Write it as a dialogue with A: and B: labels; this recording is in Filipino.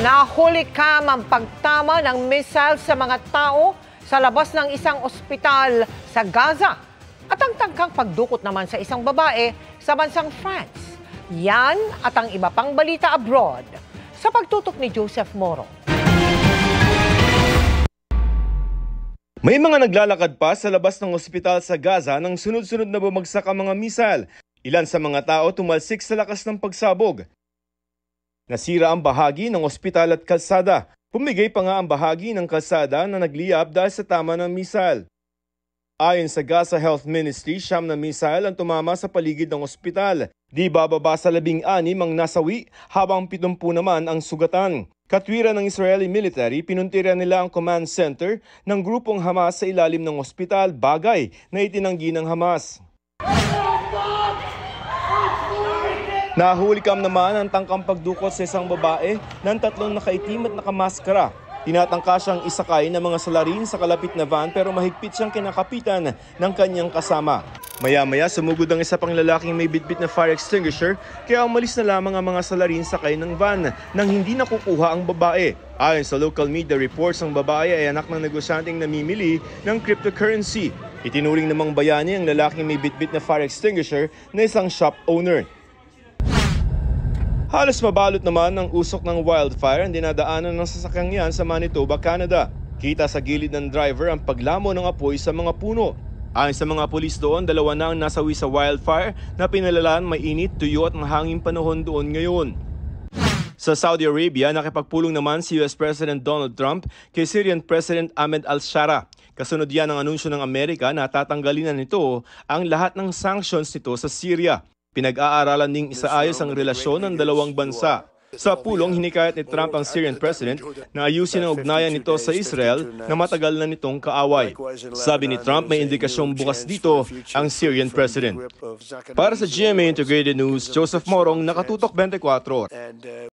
A: Nahuli ang pagtama ng missile sa mga tao sa labas ng isang ospital sa Gaza at ang tangkang pagdukot naman sa isang babae sa bansang France. Yan at ang iba pang balita abroad sa pagtutok ni Joseph Moro.
B: May mga naglalakad pa sa labas ng ospital sa Gaza nang sunod-sunod na bumagsak ang mga missile. Ilan sa mga tao tumalsik sa lakas ng pagsabog. Nasira ang bahagi ng ospital at kalsada. Pumigay pa nga ang bahagi ng kalsada na nagliyab dahil sa tama ng missile. Ayon sa Gaza Health Ministry, 9 na missile ang tumama sa paligid ng ospital. Di bababa sa 16 ang nasawi habang 70 naman ang sugatan. Katwiran ng Israeli military, pinuntirya nila ang command center ng grupong Hamas sa ilalim ng ospital, bagay na itinanggi ng Hamas. Nahulikam naman ang tangkang pagdukot sa isang babae ng 3 nakaitim at nakamaskara. Tinatangka siyang isakay ng mga salarin sa kalapit na van pero mahigpit siyang kinakapitan ng kanyang kasama. Maya-maya sumugod ang isa pang lalaking may bitbit na fire extinguisher kaya umalis na lamang ang mga salarin sakay ng van nang hindi nakukuha ang babae. Ayon sa local media reports, ang babae ay anak ng negosyanteng namimili ng cryptocurrency. Itinuring namang bayani ang lalaking may bitbit na fire extinguisher na isang shop owner. Halos mabalot naman ng usok ng wildfire ang dinadaanan ng sasakyang yan sa Manitoba, Canada. Kita sa gilid ng driver ang paglamo ng apoy sa mga puno. Ayon sa mga pulis doon, 2 na ang nasawi sa wildfire na pinalalaan may init, tuyo at mahanging panahon doon ngayon. Sa Saudi Arabia, nakipagpulong naman si US President Donald Trump kay Syrian President Ahmed al-Shara. Kasunod yan ang anunsyo ng Amerika na tatanggalin na nito ang lahat ng sanctions nito sa Syria. Pinag-aaralan ding isaayos ang relasyon ng dalawang bansa. Sa pulong, hinikayat ni Trump ang Syrian President na ayusin ang ugnayan nito sa Israel na matagal na nitong kaaway. Sabi ni Trump, may indikasyong bukas dito ang Syrian President. Para sa GMA Integrated News, Joseph Morong, Nakatutok 24.